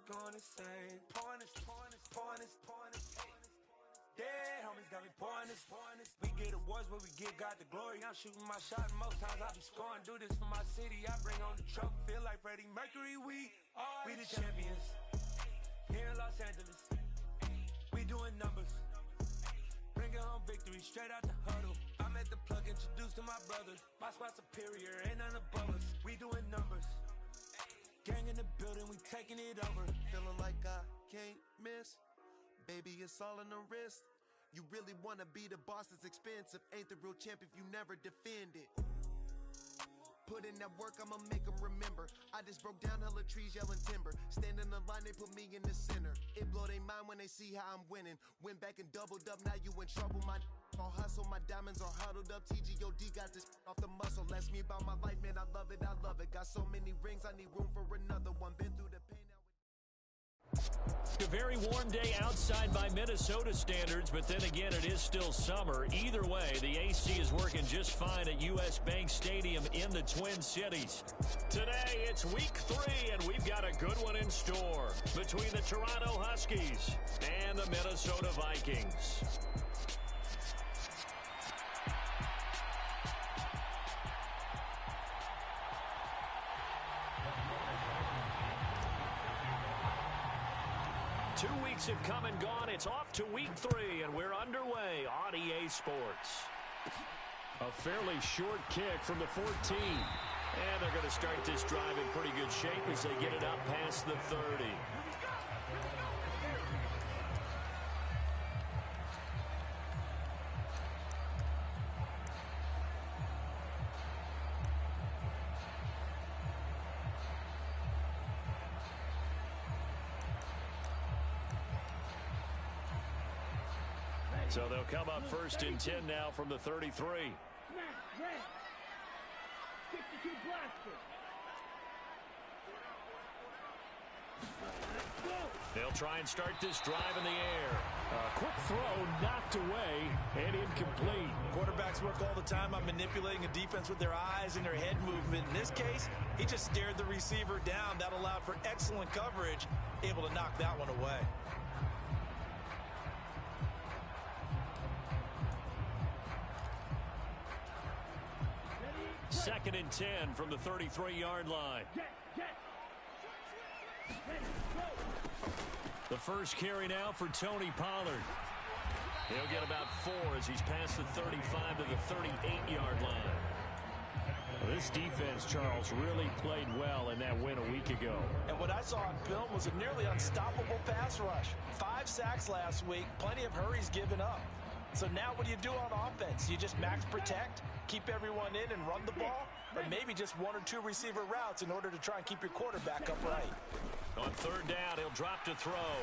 going insane. Point is. Dead homies got me pouring this. We get awards where we get God the glory. I'm shooting my shot and most times I be scoring. Do this for my city, I bring on the trophy. Feel like Freddie Mercury, we the champions. Here in Los Angeles, we doing numbers. Bringing home victory straight out the huddle. I'm at the plug introduced to my brothers. My spot superior, ain't none above us. We doing numbers. Gang in the building, we taking it over. Feeling like I can't miss. Baby, it's all in the wrist. You really wanna be the boss, it's expensive. Ain't the real champ if you never defend it. Put in that work, I'ma make them remember. I just broke down hella trees, yelling timber. Stand in the line, they put me in the center. It blow their mind when they see how I'm winning. Went back and doubled up, now you in trouble. My all hustle, my diamonds are huddled up. TGOD got this off the muscle. Ask me about my life, man, I love it. Got so many rings, I need room for another one. Been through the pain. A very warm day outside by Minnesota standards, but then again, it is still summer. Either way, the AC is working just fine at US Bank Stadium in the Twin Cities. Today, it's week 3, and we've got a good one in store between the Toronto Huskies and the Minnesota Vikings. Have come and gone. It's off to week 3, and we're underway on EA Sports. A fairly short kick from the 14. And they're going to start this drive in pretty good shape as they get it up past the 30. So they'll come up first and 10 now from the 33. They'll try and start this drive in the air. A quick throw knocked away and incomplete. Quarterbacks work all the time on manipulating a defense with their eyes and their head movement. In this case, he just stared the receiver down. That allowed for excellent coverage, able to knock that one away. Second and 10 from the 33-yard line. The first carry now for Tony Pollard. He'll get about 4 as he's past the 35 to the 38-yard line. Well, this defense, Charles, really played well in that win a week ago. And what I saw on film was a nearly unstoppable pass rush. 5 sacks last week, plenty of hurries given up. So now what do you do on offense? You just max protect, keep everyone in and run the ball, or maybe just 1 or 2 receiver routes in order to try and keep your quarterback upright. On third down, he'll drop to throw.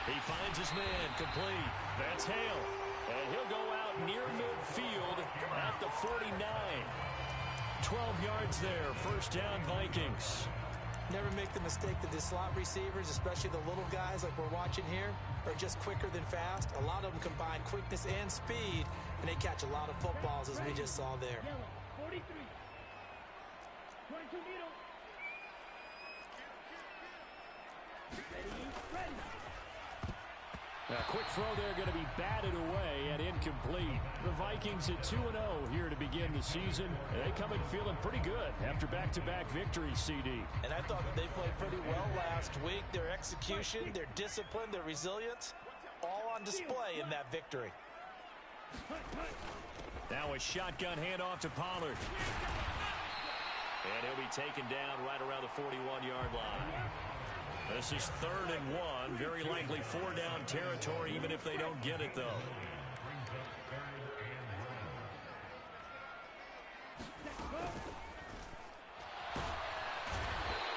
He finds his man complete. That's Hale. And he'll go out near midfield at the 49. 12 yards there. First down, Vikings. Never make the mistake that the slot receivers, especially the little guys like we're watching here, are just quicker than fast. A lot of them combine quickness and speed, and they catch a lot of footballs, as we just saw there. Yellow, 43. 22 middle. Ready. A quick throw there going to be batted away and incomplete. The Vikings at 2-0 here to begin the season. They come in feeling pretty good after back-to-back victories, CD. And I thought that they played pretty well last week. Their execution, their discipline, their resilience, all on display in that victory. Now a shotgun handoff to Pollard. And he'll be taken down right around the 41-yard line. This is 3rd and 1. Very likely 4-down territory, even if they don't get it, though.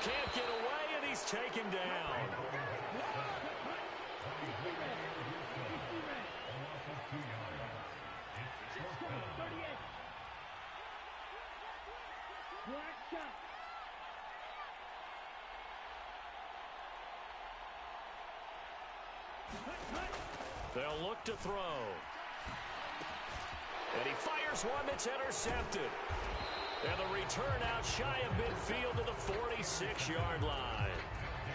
Can't get away, and he's taken down. They'll look to throw. And he fires one that's intercepted. And the return out shy of midfield to the 46-yard line.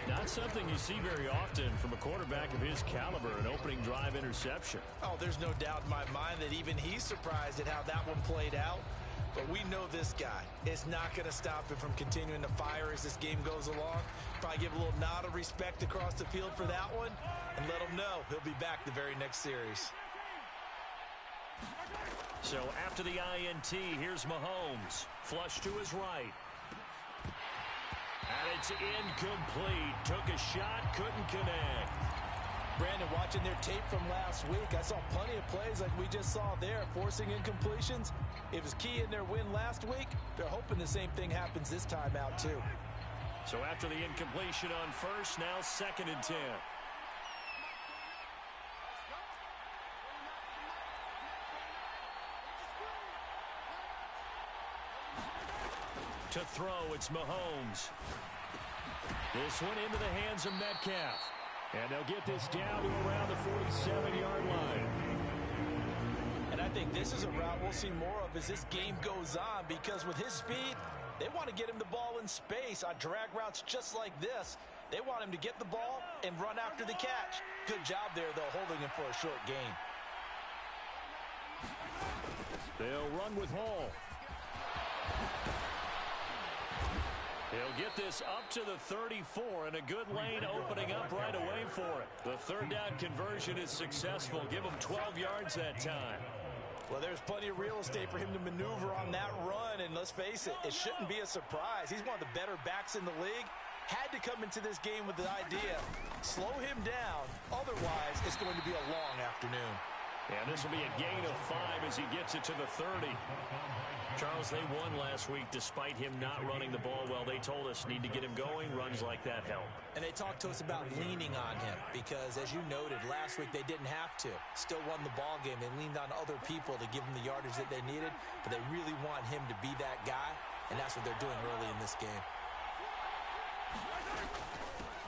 Not something you see very often from a quarterback of his caliber, an opening drive interception. Oh, there's no doubt in my mind that even he's surprised at how that one played out. But we know this guy is not going to stop him from continuing to fire as this game goes along. Probably give a little nod of respect across the field for that one and let him know he'll be back the very next series. So after the INT, here's Mahomes. Flush to his right. And it's incomplete. Took a shot, couldn't connect. Brandon, watching their tape from last week, I saw plenty of plays like we just saw there, forcing incompletions. It was key in their win last week. They're hoping the same thing happens this time out, too. So after the incompletion on first, now 2nd and 10. To throw, it's Mahomes. This one into the hands of Metcalf. And they'll get this down to around the 47-yard line. And I think this is a route we'll see more of as this game goes on, because with his speed, they want to get him the ball in space on drag routes just like this. They want him to get the ball and run after the catch. Good job there, though, holding him for a short gain. They'll run with Hall. He'll get this up to the 34, and a good lane opening up right away for it. The third down conversion is successful. Give him 12 yards that time. Well, there's plenty of real estate for him to maneuver on that run, and let's face it, it shouldn't be a surprise. He's one of the better backs in the league. Had to come into this game with the idea, slow him down, otherwise it's going to be a long afternoon. And this will be a gain of 5 as he gets it to the 30. Charles, they won last week despite him not running the ball well. They told us need to get him going. Runs like that help. And they talked to us about leaning on him because, as you noted, last week they didn't have to. Still won the ball game. They leaned on other people to give them the yardage that they needed, but they really want him to be that guy, and that's what they're doing early in this game.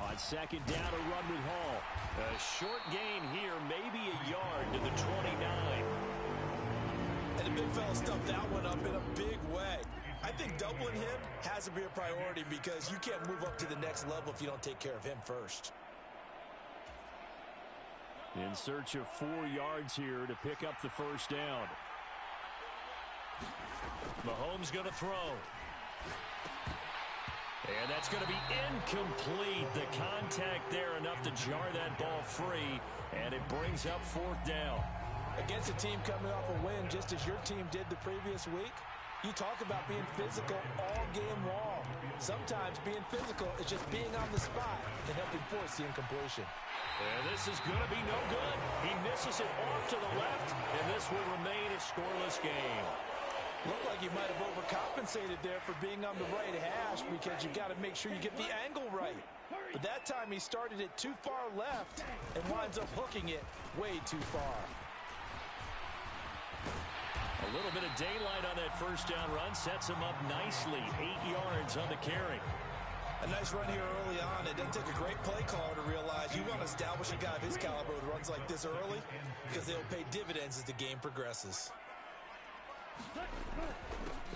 On 2nd down, a run with Hall. A short gain here, maybe a yard to the 29. And the big fella stuffed that one up in a big way. I think doubling him has to be a priority because you can't move up to the next level if you don't take care of him first. In search of 4 yards here to pick up the first down. Mahomes going to throw. And that's going to be incomplete. The contact there enough to jar that ball free, and it brings up 4th down. Against a team coming off a win just as your team did the previous week, you talk about being physical all game long. Sometimes being physical is just being on the spot and helping force the incompletion. And this is going to be no good. He misses it off to the left, and this will remain a scoreless game. Looked like he might have overcompensated there for being on the right hash because you got to make sure you get the angle right. But that time he started it too far left and winds up hooking it way too far. A little bit of daylight on that first down run sets him up nicely. 8 yards on the carry. A nice run here early on. It doesn't take a great play caller to realize you want to establish a guy of his caliber with runs like this early because they'll pay dividends as the game progresses.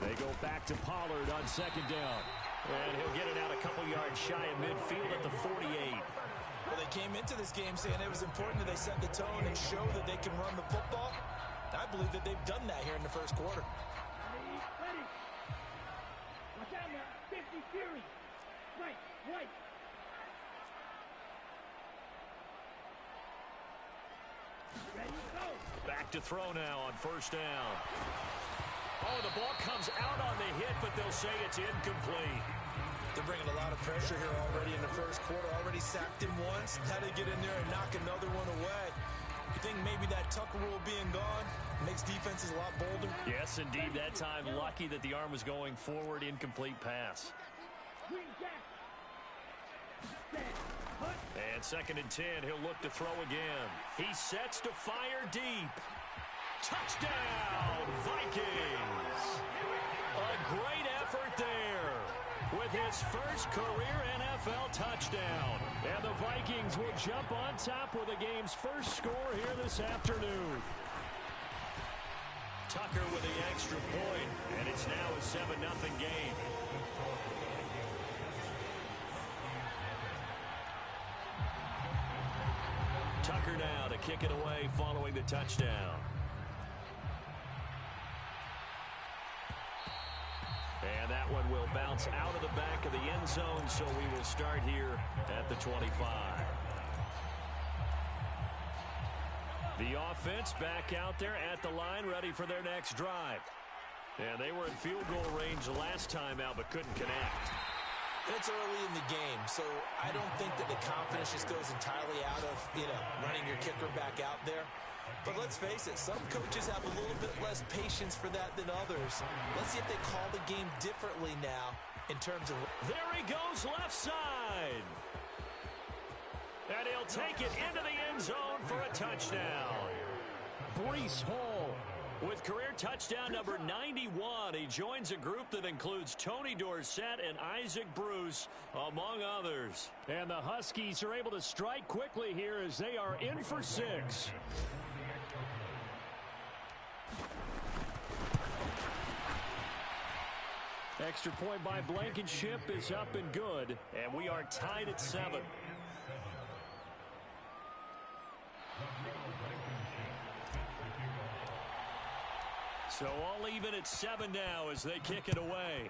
They go back to Pollard on 2nd down. And he'll get it out a couple yards shy of midfield at the 48. Well, they came into this game saying it was important that they set the tone and show that they can run the football. I believe that they've done that here in the first quarter. Ready. Watch out now. 50 Fury. Right. Ready, go. Back to throw now on 1st down. Oh, the ball comes out on the hit, but they'll say it's incomplete. They're bringing a lot of pressure here already in the first quarter. Already sacked him once. Had to get in there and knock another one away. You think maybe that Tucker rule being gone makes defenses a lot bolder? Yes, indeed. That time, lucky that the arm was going forward. Incomplete pass. And 2nd and 10. He'll look to throw again. He sets to fire deep. Touchdown, Vikings! A great effort there with his first career NFL touchdown. And the Vikings will jump on top with the game's first score here this afternoon. Tucker with the extra point, and it's now a 7-0 game. Tucker now to kick it away following the touchdown. And that one will bounce out of the back of the end zone, so we will start here at the 25. The offense back out there at the line, ready for their next drive. And they were in field goal range last time out, but couldn't connect. It's early in the game, so I don't think that the confidence just goes entirely out of, running your kicker back out there. But let's face it, some coaches have a little bit less patience for that than others. Let's see if they call the game differently now in terms of... There he goes left side. And he'll take it into the end zone for a touchdown. Breece Hall with career touchdown number 91. He joins a group that includes Tony Dorsett and Isaac Bruce, among others. And the Huskies are able to strike quickly here as they are in for 6. Extra point by Blankenship is up and good, and we are tied at 7. So all even at 7 now as they kick it away.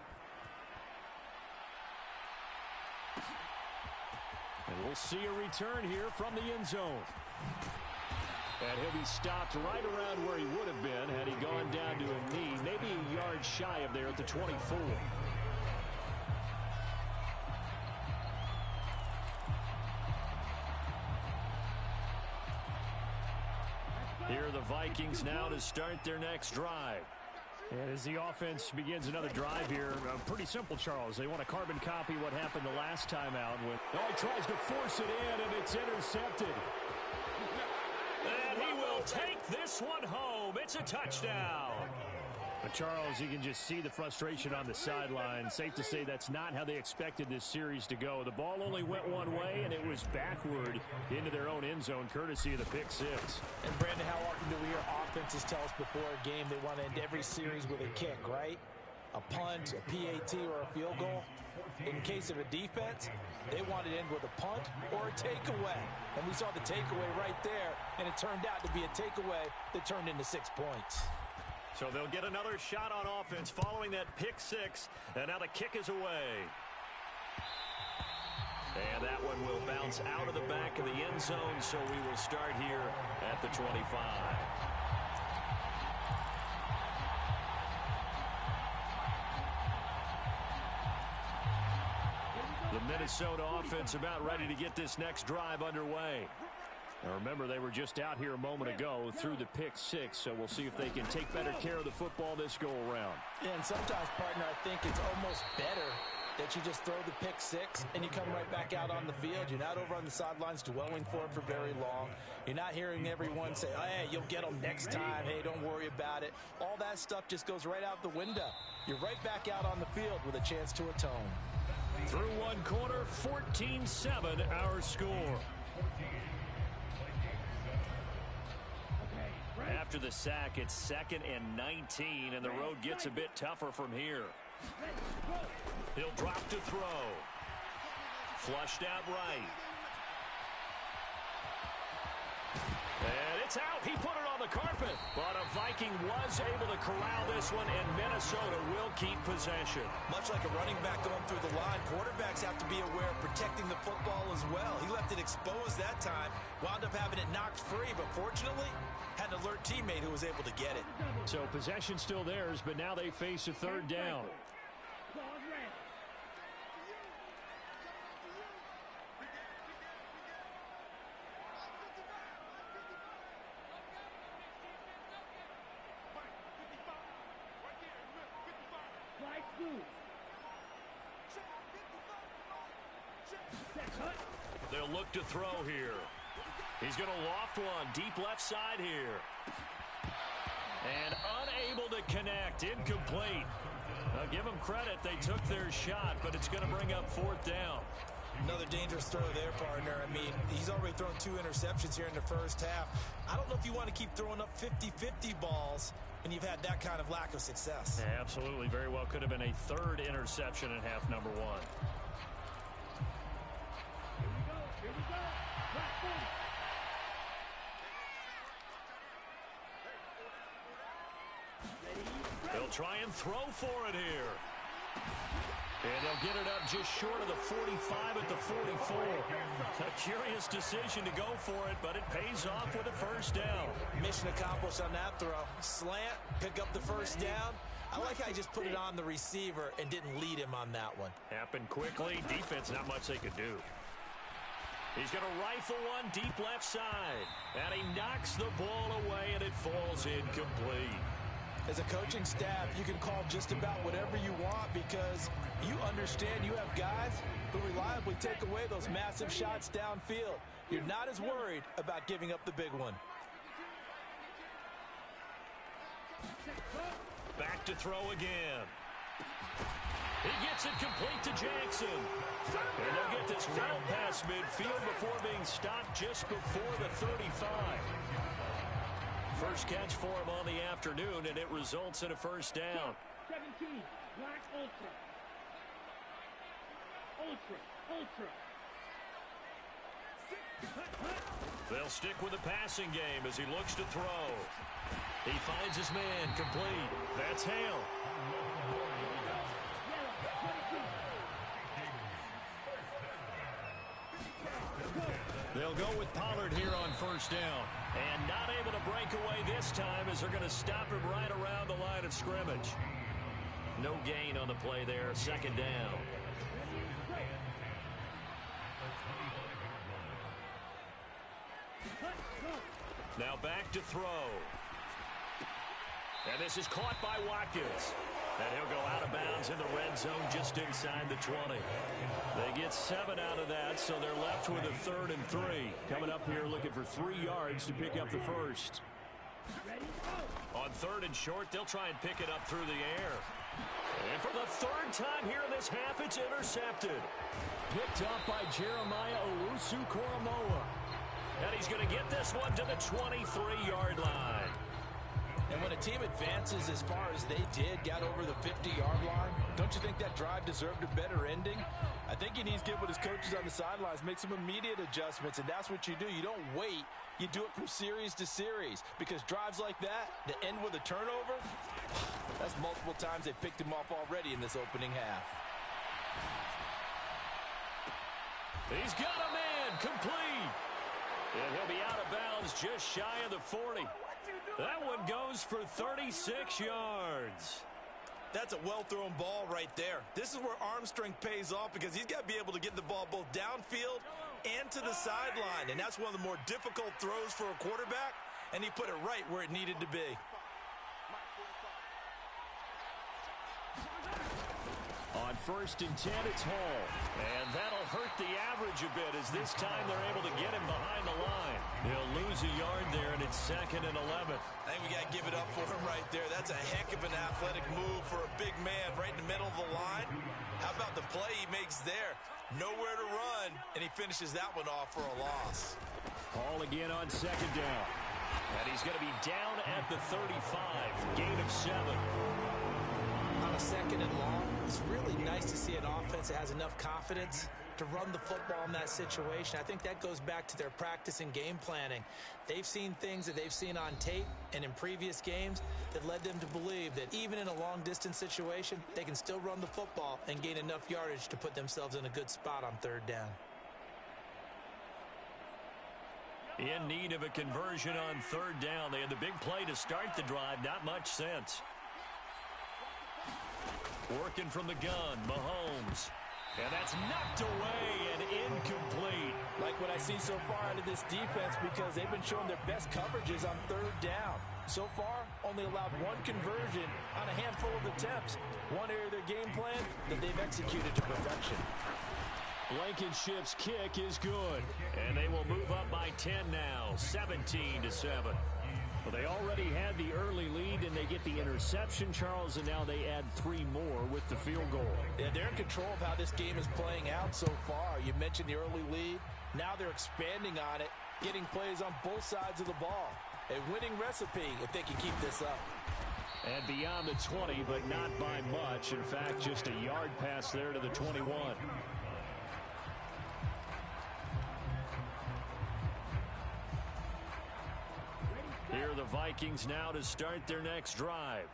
And we'll see a return here from the end zone. And he'll be stopped right around where he would have been had he gone down to a knee, maybe a yard shy of there at the 24. Here are the Vikings now to start their next drive. And as the offense begins another drive here, pretty simple, Charles. They want to carbon copy what happened the last time out. When he tries to force it in, and it's intercepted. And he will take this one home. It's a touchdown. But Charles, you can just see the frustration on the sideline. Safe to say that's not how they expected this series to go. The ball only went one way, and it was backward into their own end zone, courtesy of the pick 6. And, Brandon, how often do we hear offenses tell us before a game they want to end every series with a kick, right? A punt, a PAT, or a field goal. In case of a defense, they wanted to end with a punt or a takeaway. And we saw the takeaway right there, and it turned out to be a takeaway that turned into 6 points. So they'll get another shot on offense following that pick 6, and now the kick is away. And that one will bounce out of the back of the end zone, so we will start here at the 25. The Minnesota offense about ready to get this next drive underway. Now remember, they were just out here a moment ago through the pick 6, so we'll see if they can take better care of the football this go-around. Yeah, and sometimes, partner, I think it's almost better that you just throw the pick 6 and you come right back out on the field. You're not over on the sidelines dwelling for it for very long. You're not hearing everyone say, oh, hey, you'll get them next time. Hey, don't worry about it. All that stuff just goes right out the window. You're right back out on the field with a chance to atone. Through one quarter, 14-7 our score. After the sack, it's 2nd and 19, and the road gets a bit tougher from here. He'll drop to throw. Flushed out right. And it's out. He put it on the carpet. But a Viking was able to corral this one, and Minnesota will keep possession. Much like a running back going through the line, quarterbacks have to be aware of protecting the football as well. He left it exposed that time, wound up having it knocked free, but fortunately, had an alert teammate who was able to get it. So possession still theirs, but now they face a 3rd down. They'll look to throw here. He's going to loft one deep left side here. And unable to connect. Incomplete. Now give them credit. They took their shot, but it's going to bring up 4th down. Another dangerous throw there, partner. I mean, he's already thrown 2 interceptions here in the first half. I don't know if you want to keep throwing up 50-50 balls when you've had that kind of lack of success. Yeah, absolutely. Very well could have been a 3rd interception in half number 1. They'll try and throw for it here. And they'll get it up just short of the 45 at the 44. A curious decision to go for it, but it pays off with a first down. Mission accomplished on that throw. Slant, pick up the first down. I like how he just put it on the receiver and didn't lead him on that one. Happened quickly. Defense, not much they could do. He's going to rifle one deep left side. And he knocks the ball away, and it falls incomplete. As a coaching staff, you can call just about whatever you want because you understand you have guys who reliably take away those massive shots downfield. You're not as worried about giving up the big one. Back to throw again. He gets it complete to Jackson. And they'll get this well past midfield before being stopped just before the 35. First catch for him on the afternoon, and it results in a first down. 17, black ultra. Ultra. They'll stick with the passing game as he looks to throw. He finds his man complete. That's Hale. They'll go with Pollard here on first down. And not able to break away this time as they're going to stop him right around the line of scrimmage. No gain on the play there. Second down. Now back to throw. And this is caught by Watkins. And he'll go out of bounds in the red zone just inside the 20. They get 7 out of that, so they're left with a 3rd and 3. Coming up here looking for 3 yards to pick up the first. On 3rd and short, they'll try and pick it up through the air. And for the 3rd time here in this half, it's intercepted. Picked up by Jeremiah Owusu-Koramoah. And he's going to get this one to the 23-yard line. And when a team advances as far as they did, got over the 50-yard line, don't you think that drive deserved a better ending? I think he needs to get with his coaches on the sidelines, make some immediate adjustments, and that's what you do. You don't wait. You do it from series to series because drives like that end with a turnover, that's multiple times they picked him off already in this opening half. He's got a man complete. And he'll be out of bounds just shy of the 40. That one goes for 36 yards. That's a well-thrown ball right there. This is where arm strength pays off because he's got to be able to get the ball both downfield and to the sideline. And that's one of the more difficult throws for a quarterback, and he put it right where it needed to be. On 1st and 10, it's Hall. And that'll hurt the average a bit as this time they're able to get him behind the line. He'll lose a yard there, and it's 2nd and 11. I think we got to give it up for him right there. That's a heck of an athletic move for a big man right in the middle of the line. How about the play he makes there? Nowhere to run, and he finishes that one off for a loss. Hall again on 2nd down. And he's going to be down at the 35. Gain of 7. On a 2nd and long, it's really nice to see an offense that has enough confidence to run the football in that situation. I think that goes back to their practice and game planning. They've seen things that they've seen on tape and in previous games that led them to believe that even in a long-distance situation, they can still run the football and gain enough yardage to put themselves in a good spot on 3rd down. In need of a conversion on 3rd down. They had the big play to start the drive. Not much sense. Working from the gun, Mahomes. And that's knocked away and incomplete. Like what I see so far out of this defense because they've been showing their best coverages on 3rd down. So far, only allowed 1 conversion on a handful of attempts. One area of their game plan that they've executed to perfection. Blankenship's kick is good. And they will move up by 10 now, 17-7. Well, they already had the early lead, and they get the interception, Charles, and now they add 3 more with the field goal. Yeah, they're in control of how this game is playing out so far. You mentioned the early lead. Now they're expanding on it, getting plays on both sides of the ball. A winning recipe if they can keep this up. And beyond the 20, but not by much. In fact, just a yard pass there to the 21. Here are the Vikings now to start their next drive.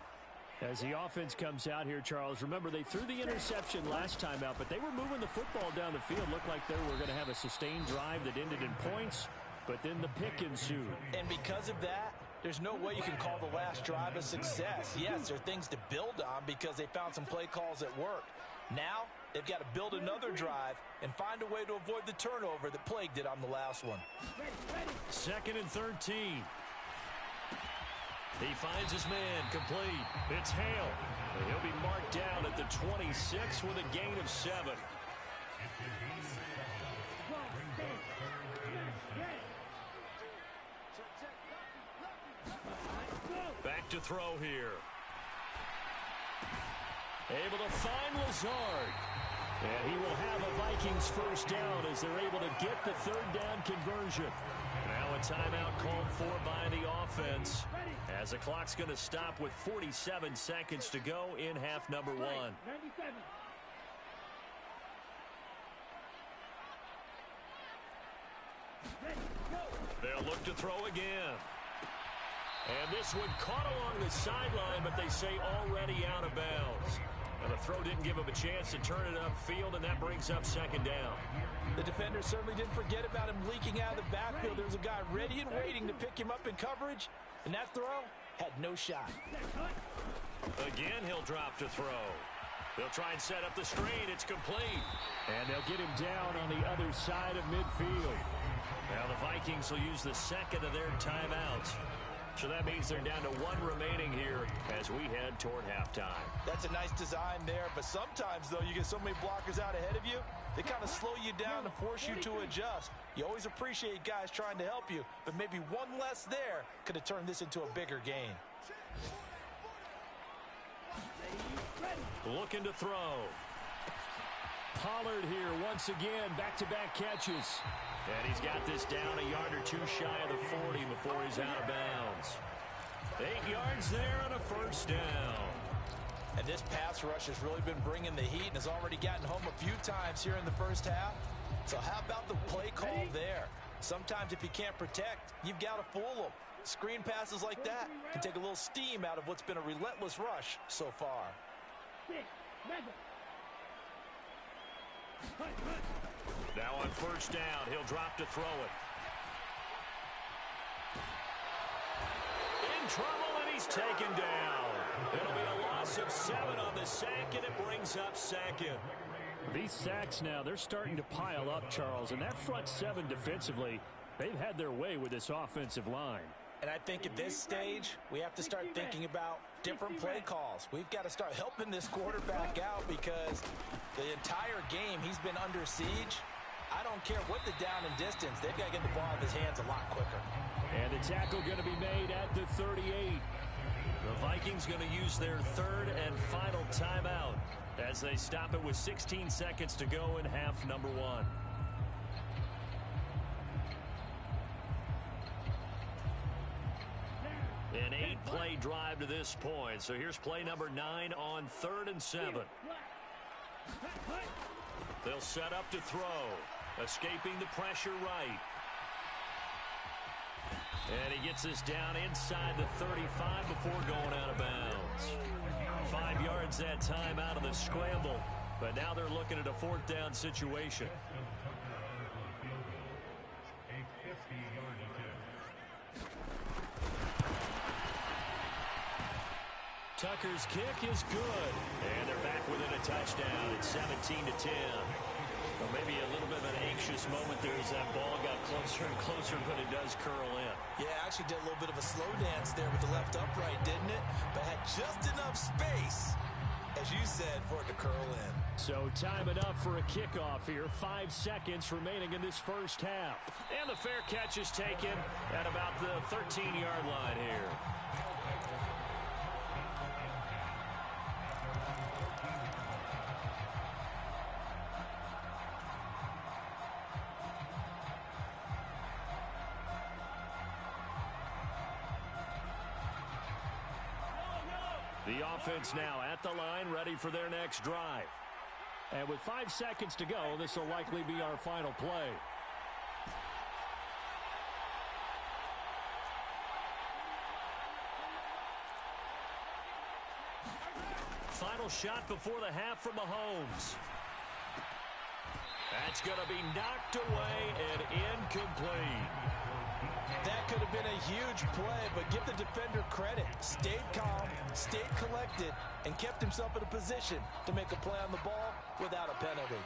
As the offense comes out here, Charles, remember they threw the interception last time out, but they were moving the football down the field. Looked like they were going to have a sustained drive that ended in points, but then the pick ensued. And because of that, there's no way you can call the last drive a success. Yes, there are things to build on because they found some play calls that worked. Now, they've got to build another drive and find a way to avoid the turnover that plagued it on the last one. 2nd and 13. He finds his man complete. It's Hale. He'll be marked down at the 26 with a gain of 7. Back to throw here. Able to find Lazard. And he will have a Vikings first down as they're able to get the 3rd down conversion. Now a timeout called for by the offense as the clock's going to stop with 47 seconds to go in half number 1. They'll look to throw again. And this one caught along the sideline, but they say already out of bounds. And the throw didn't give him a chance to turn it upfield, and that brings up 2nd down. The defender certainly didn't forget about him leaking out of the backfield. There was a guy ready and waiting to pick him up in coverage, and that throw had no shot. Again, he'll drop to throw. They'll try and set up the screen. It's complete. And they'll get him down on the other side of midfield. Now the Vikings will use the 2nd of their timeouts. So that means they're down to 1 remaining here as we head toward halftime. That's a nice design there, but sometimes, though, you get so many blockers out ahead of you, they kind of slow you down and force you to adjust. You always appreciate guys trying to help you, but maybe one less there could have turned this into a bigger gain. Looking to throw. Pollard here once again, back-to-back catches. And he's got this down a yard or 2 shy of the 40 before he's out of bounds. 8 yards there on a first down. And this pass rush has really been bringing the heat and has already gotten home a few times here in the first half. So how about the play call there? Sometimes if you can't protect, you've got to fool them. Screen passes like that can take a little steam out of what's been a relentless rush so far. Now on first down, he'll drop to throw it. In trouble, and he's taken down. It'll be a loss of 7 on the sack, and it brings up 2nd. These sacks now, they're starting to pile up, Charles, and that front 7 defensively, they've had their way with this offensive line. And I think at this stage, we have to start thinking about different play calls. We've got to start helping this quarterback out because the entire game he's been under siege. I don't care what the down and distance. They've got to get the ball in his hands a lot quicker. And the tackle going to be made at the 38. The Vikings going to use their 3rd and final timeout as they stop it with 16 seconds to go in half number 1. An 8-play drive to this point. So here's play number 9 on 3rd and 7. They'll set up to throw. Escaping the pressure right. And he gets this down inside the 35 before going out of bounds. 5 yards that time out of the scramble. But now they're looking at a 4th down situation. Tucker's kick is good. And they're back within a touchdown. It's 17-10. Well, maybe a little bit of an anxious moment there as that ball got closer and closer, but it does curl in. Yeah, actually did a little bit of a slow dance there with the left upright, didn't it? But had just enough space, as you said, for it to curl in. So time enough for a kickoff here. 5 seconds remaining in this first half. And the fair catch is taken at about the 13-yard line here. The offense now at the line, ready for their next drive. And with 5 seconds to go, this will likely be our final play. final shot before the half from Mahomes. That's going to be knocked away and incomplete. That could have been a huge play, but give the defender credit. Stayed calm, stayed collected, and kept himself in a position to make a play on the ball without a penalty.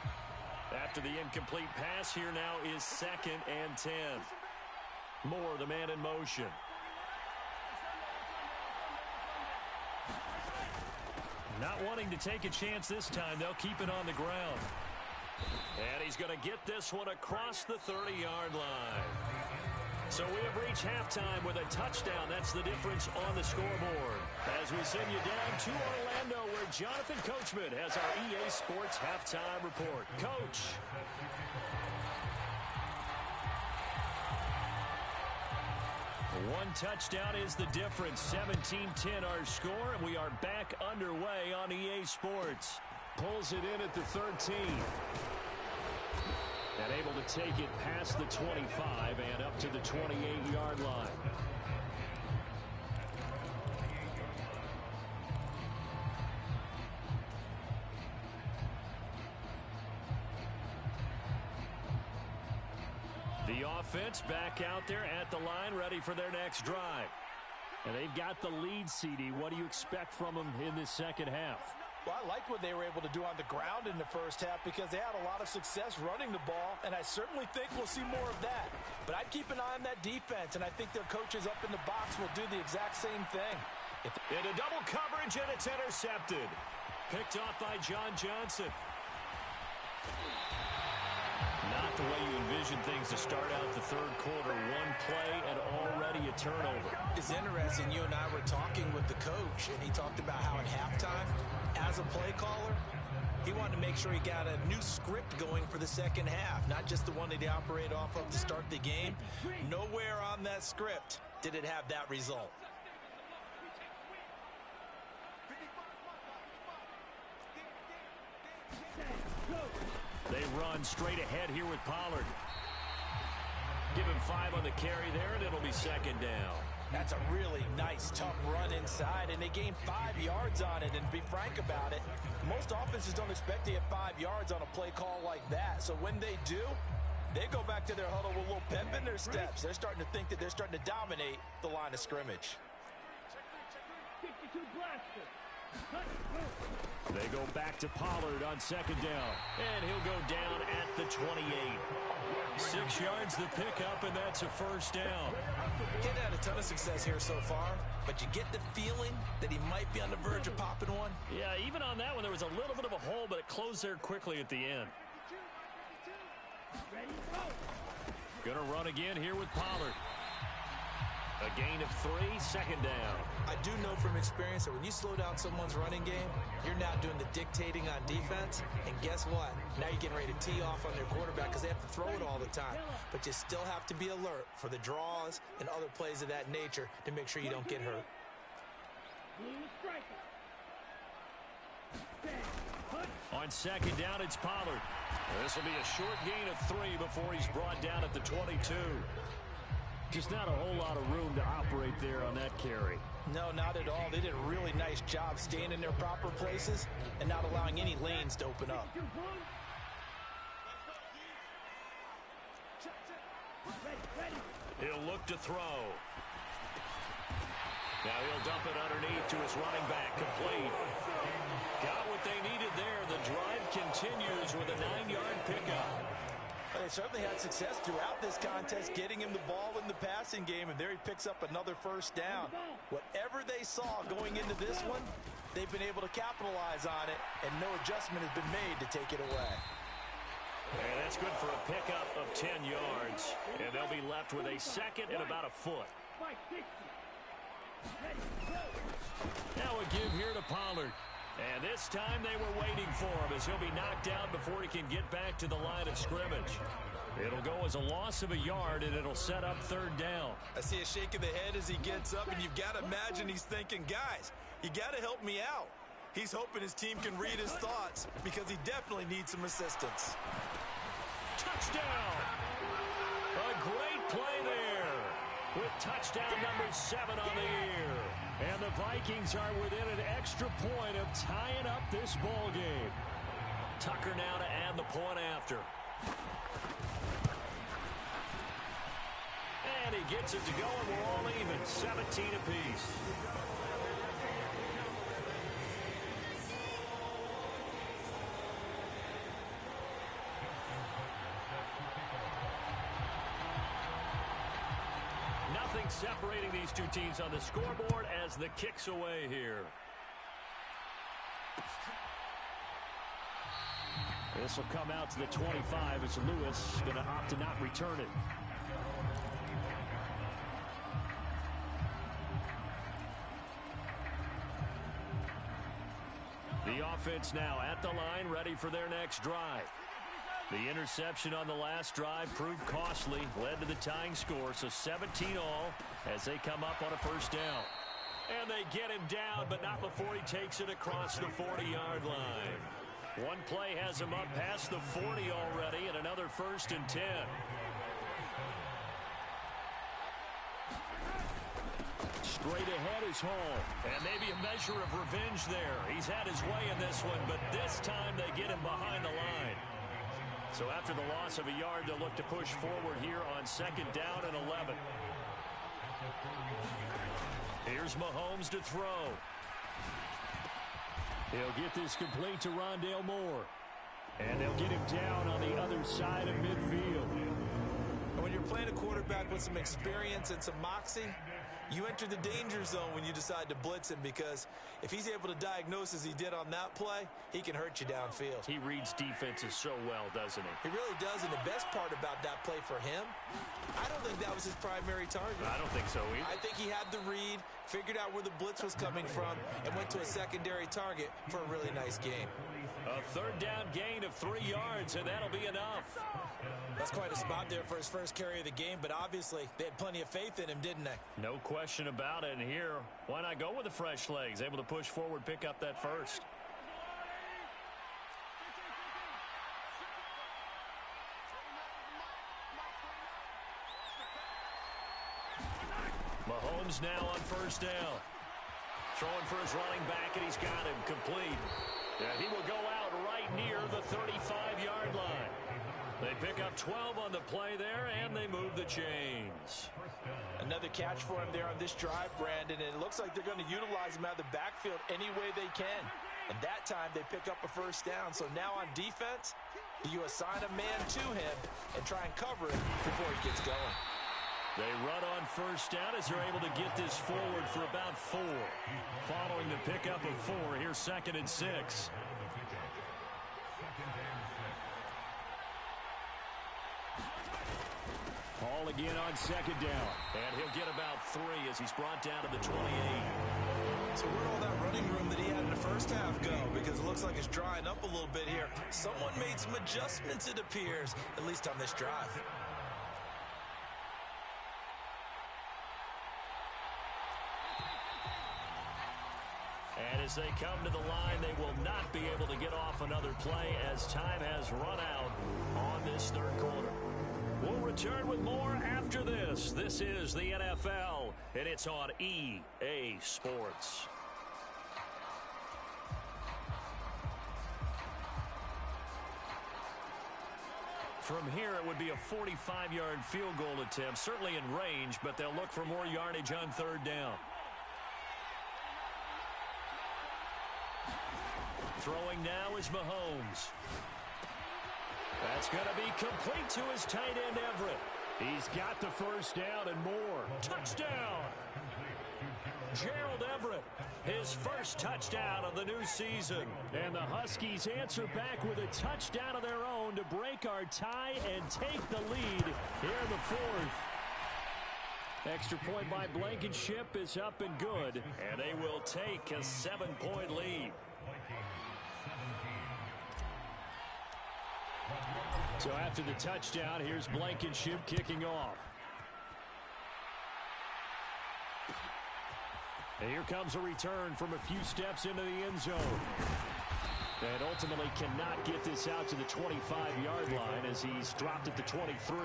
After the incomplete pass, here now is 2nd and 10. Moore, the man in motion. Not wanting to take a chance this time, they'll keep it on the ground. And he's going to get this one across the 30-yard line. So we have reached halftime with a touchdown. That's the difference on the scoreboard. As we send you down to Orlando, where Jonathan Coachman has our EA Sports halftime report. Coach. One touchdown is the difference. 17-10 our score, and we are back underway on EA Sports. Pulls it in at the 13. And able to take it past the 25 and up to the 28-yard line. The offense back out there at the line, ready for their next drive. And they've got the lead, CD. What do you expect from them in this second half? Well, I like what they were able to do on the ground in the first half because they had a lot of success running the ball, and I certainly think we'll see more of that. But I'd keep an eye on that defense, and I think their coaches up in the box will do the exact same thing. Into double coverage, and it's intercepted. Picked off by John Johnson. Not the way you envision things to start out the third quarter. One play and already a turnover. It's interesting. You and I were talking with the coach, and he talked about how at halftime, as a play caller, he wanted to make sure he got a new script going for the second half, not just the one that he operated off of to start the game. Nowhere on that script did it have that result. They run straight ahead here with Pollard. Give him 5 on the carry there, and it'll be 2nd down. That's a really nice, tough run inside, and they gained 5 yards on it. And to be frank about it, most offenses don't expect to get 5 yards on a play call like that. So when they do, they go back to their huddle with a little pep in their steps. They're starting to think that they're starting to dominate the line of scrimmage. 52 blaster. They go back to Pollard on 2nd down, and he'll go down at the 28. 6 yards the pickup, and that's a 1st down. He hasn't had a ton of success here so far, but you get the feeling that he might be on the verge of popping one. Yeah, even on that one, there was a little bit of a hole, but it closed there quickly at the end. Gonna run again here with Pollard. A gain of 3, 2nd down. I do know from experience that when you slow down someone's running game, you're now doing the dictating on defense. And guess what? Now you're getting ready to tee off on their quarterback because they have to throw it all the time. But you still have to be alert for the draws and other plays of that nature to make sure you don't get hurt. On 2nd down, it's Pollard. This will be a short gain of 3 before he's brought down at the 22. Just not a whole lot of room to operate there on that carry. No, not at all. They did a really nice job staying in their proper places and not allowing any lanes to open up. He'll look to throw. Now he'll dump it underneath to his running back, complete. Got what they needed there. The drive continues with a 9-yard pickup. They certainly had success throughout this contest, getting him the ball in the passing game, and there he picks up another 1st down. Whatever they saw going into this one, they've been able to capitalize on it, and no adjustment has been made to take it away. And that's good for a pickup of 10 yards, and they'll be left with a 2nd and about a foot. Now a give here to Pollard. And this time they were waiting for him as he'll be knocked down before he can get back to the line of scrimmage. It'll go as a loss of a yard, and it'll set up 3rd down. I see a shake of the head as he gets up, and you've got to imagine he's thinking, guys, you got to help me out. He's hoping his team can read his thoughts because he definitely needs some assistance. Touchdown! A great play there with Touchdown number 7 on the year. And the Vikings are within an extra point of tying up this ball game. Tucker now to add the point after. And he gets it to go, and we're all even, 17 apiece. Nothing separating these two teams on the scoreboard as the kick's away here. This will come out to the 25 as Lewis going to opt to not return it. The offense now at the line, ready for their next drive. The interception on the last drive proved costly, led to the tying score, so 17 all as they come up on a first down. And they get him down, but not before he takes it across the 40-yard line. One play has him up past the 40 already, and another 1st and 10. Straight ahead is Hall, and maybe a measure of revenge there. He's had his way in this one, but this time they get him behind the line. So after the loss of a yard, they'll look to push forward here on 2nd down and 11. Here's Mahomes to throw. He'll get this complete to Rondale Moore. And they'll get him down on the other side of midfield. When you're playing a quarterback with some experience and some moxie, you enter the danger zone when you decide to blitz him, because if he's able to diagnose as he did on that play, he can hurt you downfield. He reads defenses so well, doesn't he? He really does, and the best part about that play for him, I don't think that was his primary target. I don't think so either. I think he had the read, figured out where the blitz was coming from, and went to a secondary target for a really nice game. A 3rd down gain of 3 yards, and that'll be enough. That's quite a spot there for his first carry of the game, but obviously they had plenty of faith in him, didn't they? No question about it. And here, why not go with the fresh legs? Able to push forward, pick up that first. Mahomes now on 1st down. Throwing for his running back, and he's got him complete. Yeah, he will go out right near the 35-yard line. They pick up 12 on the play there, and they move the chains. Another catch for him there on this drive, Brandon, and it looks like they're going to utilize him out of the backfield any way they can. And that time, they pick up a 1st down. So now on defense, you assign a man to him and try and cover it before he gets going. They run on 1st down as they're able to get this forward for about 4. Following the pickup of 4, here's 2nd and 6. Hall again on 2nd down. And he'll get about 3 as he's brought down to the 28. So where'd all that running room that he had in the first half go? Because it looks like it's drying up a little bit here. Someone made some adjustments, it appears, at least on this drive. And as they come to the line, they will not be able to get off another play as time has run out on this 3rd quarter. We'll return with more after this. This is the NFL, and it's on EA Sports. From here, it would be a 45-yard field goal attempt, certainly in range, but they'll look for more yardage on 3rd down. Throwing now is Mahomes. That's going to be complete to his tight end, Everett. He's got the 1st down and more. Touchdown! Gerald Everett, his first touchdown of the new season. And the Huskies answer back with a touchdown of their own to break our tie and take the lead here in the 4th. Extra point by Blankenship is up and good, and they will take a 7-point lead. So after the touchdown, here's Blankenship kicking off. And here comes a return from a few steps into the end zone. And ultimately cannot get this out to the 25-yard line as he's dropped at the 23.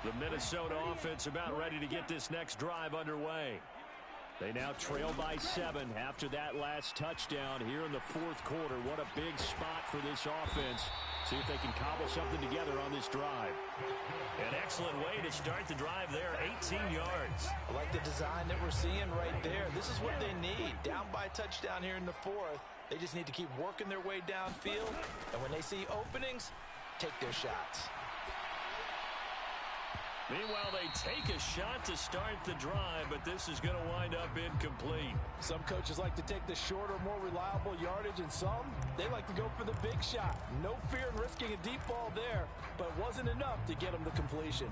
The Minnesota offense about ready to get this next drive underway. They now trail by 7 after that last touchdown here in the fourth quarter. What a big spot for this offense. See if they can cobble something together on this drive. An excellent way to start the drive there, 18 yards. I like the design that we're seeing right there. This is what they need. Down by a touchdown here in the fourth. They just need to keep working their way downfield. And when they see openings, take their shots. Meanwhile, they take a shot to start the drive, but this is going to wind up incomplete. Some coaches like to take the shorter, more reliable yardage, and some, they like to go for the big shot. No fear in risking a deep ball there, but it wasn't enough to get them the completion.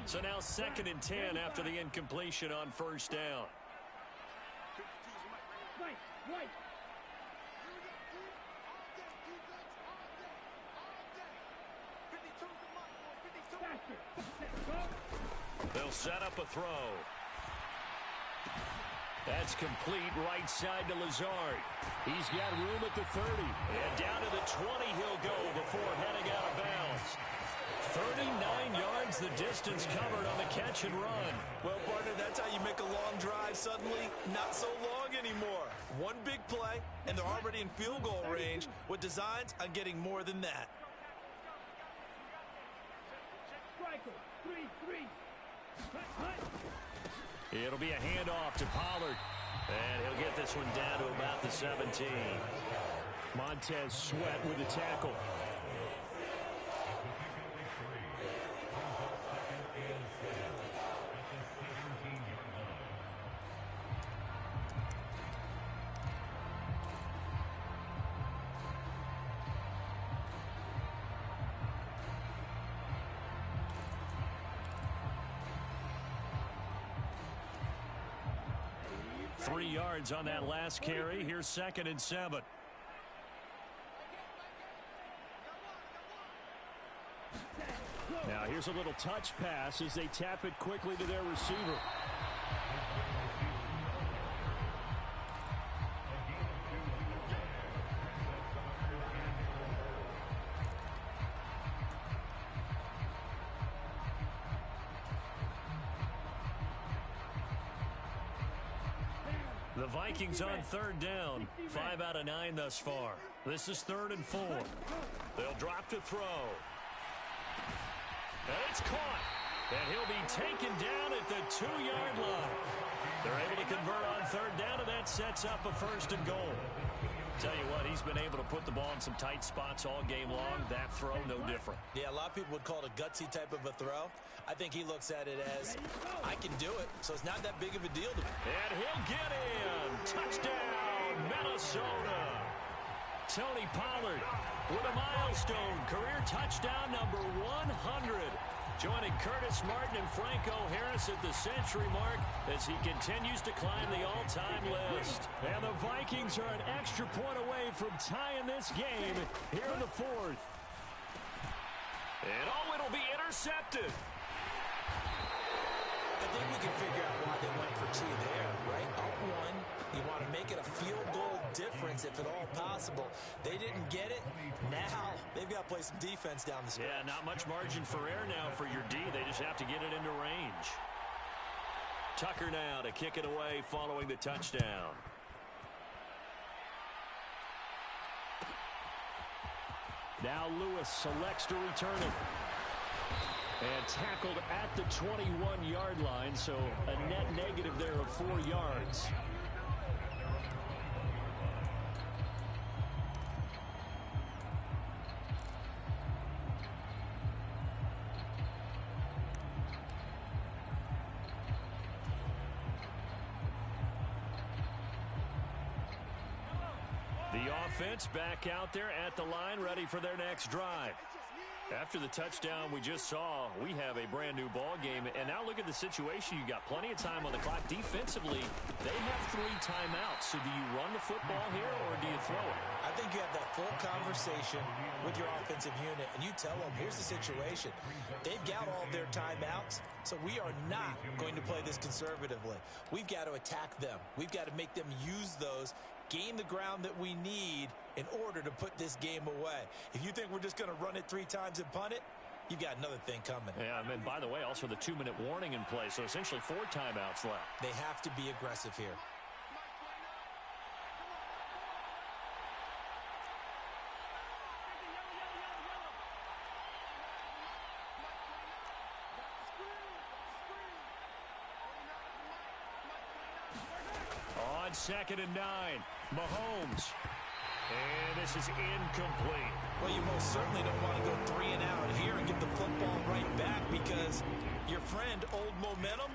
So now 2nd and 10 after the incompletion on first down. Right. They'll set up a throw. That's complete right side to Lazard. He's got room at the 30. And down to the 20 he'll go before heading out of bounds. 39 yards the distance covered on the catch and run. Well, partner, that's how you make a long drive suddenly not so long anymore. One big play, and they're already in field goal range with designs on getting more than that. Striker, 3-3. It'll be a handoff to Pollard. And he'll get this one down to about the 17. Montez Sweat with the tackle. Three yards on that last carry. Here's 2nd and 7. Now here's a little touch pass as they tap it quickly to their receiver. The Vikings on 3rd down. 5 out of 9 thus far. This is 3rd and 4. They'll drop to throw. And it's caught. And he'll be taken down at the 2-yard line. They're able to convert on 3rd down, and that sets up a 1st and goal. Tell you what, he's been able to put the ball in some tight spots all game long. That throw, no different. Yeah, a lot of people would call it a gutsy type of a throw. I think he looks at it as, I can do it, so it's not that big of a deal to me. And he'll get in. Touchdown, Minnesota. Tony Pollard with a milestone career touchdown number 100. Joining Curtis Martin and Franco Harris at the century mark as he continues to climb the all-time list. And the Vikings are an extra point away from tying this game here in the 4th. And it'll be intercepted. I think we can figure out why they went for 2 there, right? Up 1, you want to make it a field goal difference if at all possible. They didn't get it. Now they've got to play some defense down the stretch. Yeah, not much margin for error now for your D. They just have to get it into range. Tucker now to kick it away following the touchdown. Now Lewis selects to return it. And tackled at the 21-yard line, so a net negative there of 4 yards. The offense back out there at the line, ready for their next drive. After the touchdown we just saw, we have a brand new ball game. And now look at the situation. You got plenty of time on the clock. Defensively, they have 3 timeouts. So do you run the football here or do you throw it? I think you have that full conversation with your offensive unit, and you tell them, here's the situation. They've got all their timeouts, so we are not going to play this conservatively. We've got to attack them. We've got to make them use those, gain the ground that we need in order to put this game away. If you think we're just going to run it 3 times and punt it, you've got another thing coming. Yeah, and by the way, also the 2-minute warning in place, so essentially 4 timeouts left. They have to be aggressive here. On 2nd and 9, Mahomes. And this is incomplete. Well, you most certainly don't want to go 3 and out here and get the football right back because your friend, Old Momentum,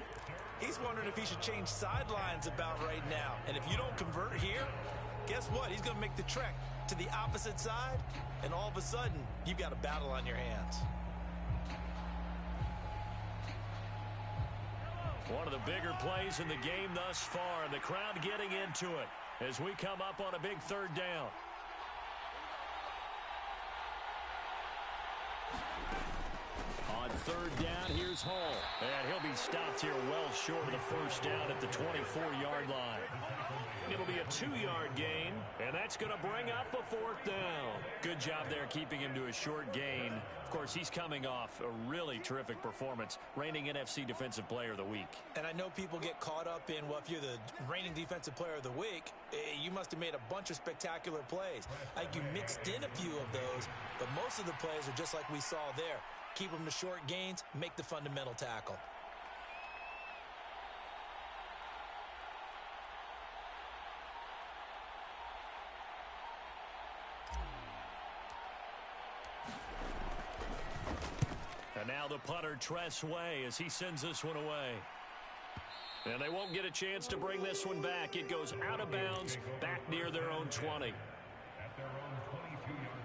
he's wondering if he should change sidelines about right now. And if you don't convert here, guess what? He's going to make the trek to the opposite side, and all of a sudden, you've got a battle on your hands. One of the bigger plays in the game thus far, and the crowd getting into it as we come up on a big 3rd down. On 3rd down, here's Hall. And he'll be stopped here well short of the 1st down at the 24-yard line. It'll be a 2-yard gain, and that's going to bring up a 4th down. Good job there keeping him to a short gain. Of course, he's coming off a really terrific performance, reigning NFC Defensive Player of the Week. And I know people get caught up in, well, if you're the reigning Defensive Player of the Week, you must have made a bunch of spectacular plays. I think you mixed in a few of those, but most of the plays are just like we saw there. Keep them to short gains, make the fundamental tackle. And now the punter, Tress Way, as he sends this one away. And they won't get a chance to bring this one back. It goes out of bounds, back near their own 20. At their own 22-yard line.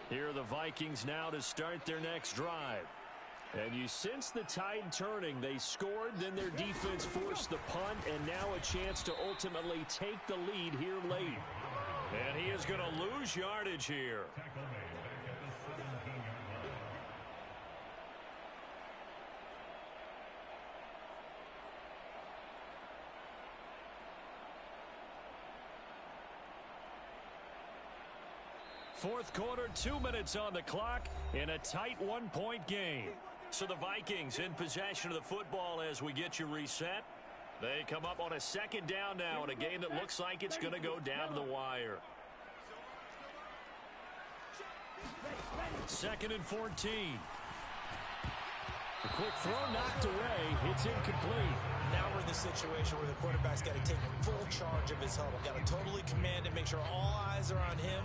Here are the Vikings now to start their next drive. And you sense the tide turning. They scored, then their defense forced the punt, and now a chance to ultimately take the lead here late. And he is going to lose yardage here. Tackle made back at the 17-yard line. Fourth quarter, 2 minutes on the clock in a tight 1-point game. So the Vikings in possession of the football as we get you reset. They come up on a 2nd down now in a game that looks like it's going to go down to the wire. 2nd and 14. A quick throw knocked away. It's incomplete. Now we're in the situation where the quarterback's got to take full charge of his huddle. Got to totally command it, make sure all eyes are on him.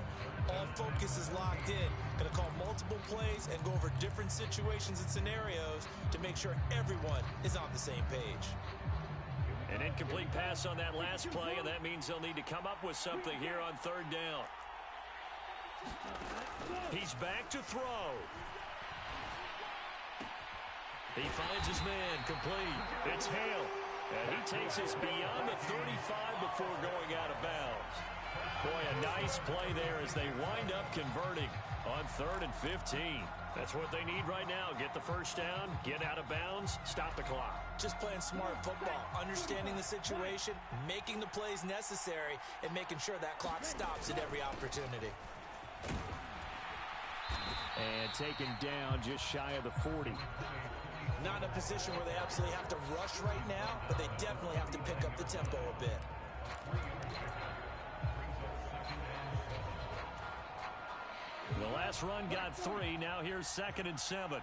All focus is locked in. Going to call multiple plays and go over different situations and scenarios to make sure everyone is on the same page. An incomplete pass on that last play, and that means they'll need to come up with something here on 3rd down. He's back to throw. He finds his man, complete. It's Hale, and he takes us beyond the 35 before going out of bounds. Boy, a nice play there as they wind up converting on 3rd and 15. That's what they need right now. Get the 1st down, get out of bounds, stop the clock. Just playing smart football, understanding the situation, making the plays necessary, and making sure that clock stops at every opportunity. And taken down just shy of the 40. Not in a position where they absolutely have to rush right now, but they definitely have to pick up the tempo a bit. The last run got 3. Now here's 2nd and 7.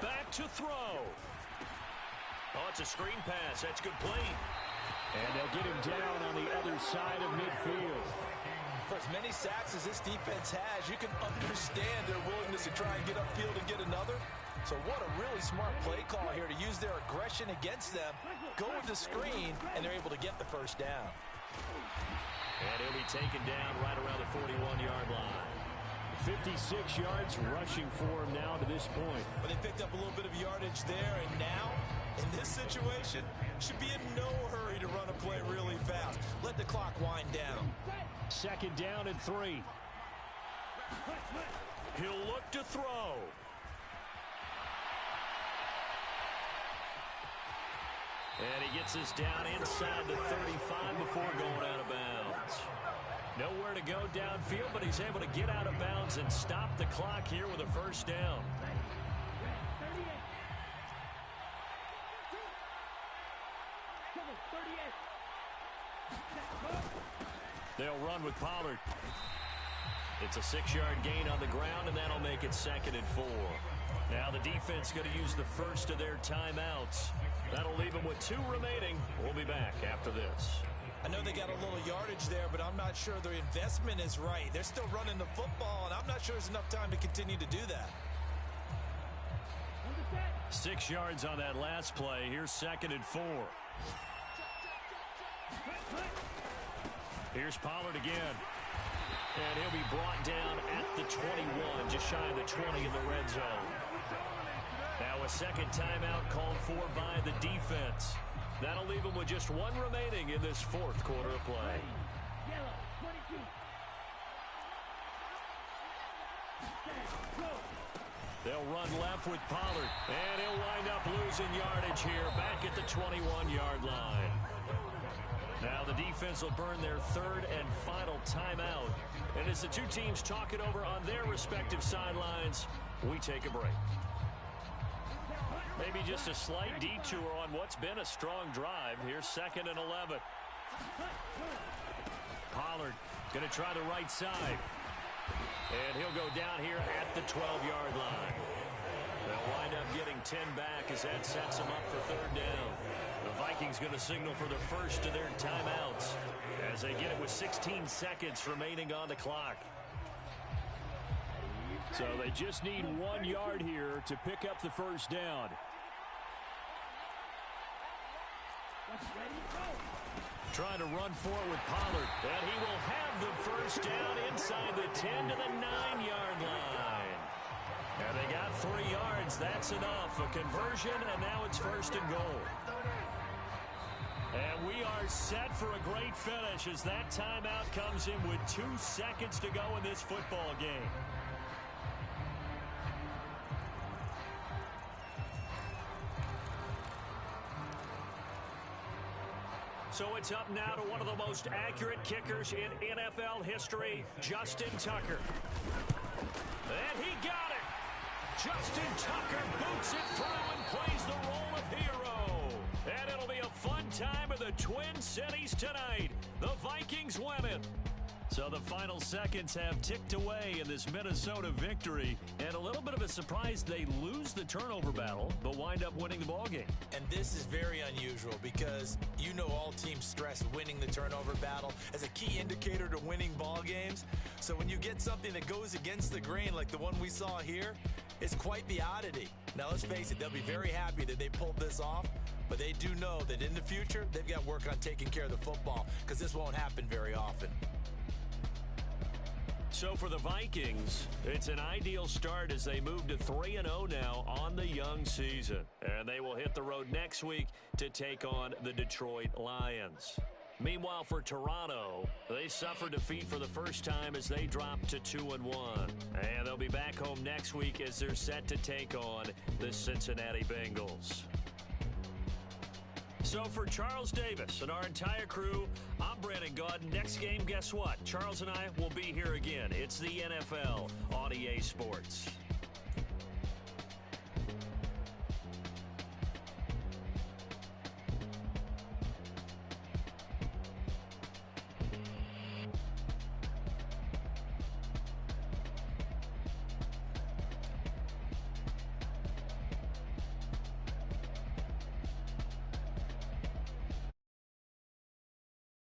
Back to throw. Oh, it's a screen pass. That's complete. And they'll get him down on the other side of midfield. For as many sacks as this defense has, you can understand their willingness to try and get upfield and get another. So what a really smart play call here to use their aggression against them, go with the screen, and they're able to get the 1st down. And he'll be taken down right around the 41-yard line. 56 yards rushing for him now to this point. But they picked up a little bit of yardage there, and now, in this situation, situation, should be in no hurry to run a play really fast. Let the clock wind down. Second down and 3. He'll look to throw. And he gets us down inside the 35 before going out of bounds. Nowhere to go downfield, but he's able to get out of bounds and stop the clock here with a first down. They'll run with Pollard. It's a 6-yard gain on the ground, and that'll make it 2nd and 4. Now the defense going to use the first of their timeouts. That'll leave them with 2 remaining. We'll be back after this. I know they got a little yardage there, but I'm not sure their investment is right. They're still running the football, and I'm not sure there's enough time to continue to do that. 6 yards on that last play. Here's 2nd and 4. Here's Pollard again. And he'll be brought down at the 21, just shy of the 20 in the red zone. Now a second timeout called for by the defense. That'll leave them with just 1 remaining in this 4th quarter of play. They'll run left with Pollard, and he'll wind up losing yardage here back at the 21-yard line. Now the defense will burn their 3rd and final timeout. And as the 2 teams talk it over on their respective sidelines, we take a break. Maybe just a slight detour on what's been a strong drive. Here's 2nd and 11. Pollard going to try the right side. And he'll go down here at the 12-yard line. They'll wind up getting 10 back as that sets them up for 3rd down. The Vikings going to signal for the first of their timeouts as they get it with 16 seconds remaining on the clock. So they just need 1 yard here to pick up the first down. Trying to run forward with Pollard, and he will have the first down inside the 10 to the 9-yard line. And they got 3 yards. That's enough. A conversion, and now it's 1st and goal. And we are set for a great finish as that timeout comes in with 2 seconds to go in this football game. So it's up now to one of the most accurate kickers in NFL history, Justin Tucker. And he got it. Justin Tucker boots it through and plays the role of hero. And it'll be a fun time in the Twin Cities tonight. The Vikings win it. So the final seconds have ticked away in this Minnesota victory. And a little bit of a surprise, they lose the turnover battle, but wind up winning the ballgame. And this is very unusual because you know all teams stress winning the turnover battle as a key indicator to winning ball games. So when you get something that goes against the grain like the one we saw here, it's quite the oddity. Now let's face it, they'll be very happy that they pulled this off, but they do know that in the future, they've got work on taking care of the football because this won't happen very often. So for the Vikings, it's an ideal start as they move to 3-0 now on the young season. And they will hit the road next week to take on the Detroit Lions. Meanwhile, for Toronto, they suffered defeat for the first time as they dropped to 2-1. And they'll be back home next week as they're set to take on the Cincinnati Bengals. So for Charles Davis and our entire crew, I'm Brandon Gaudin. Next game, guess what? Charles and I will be here again. It's the NFL on EA Sports.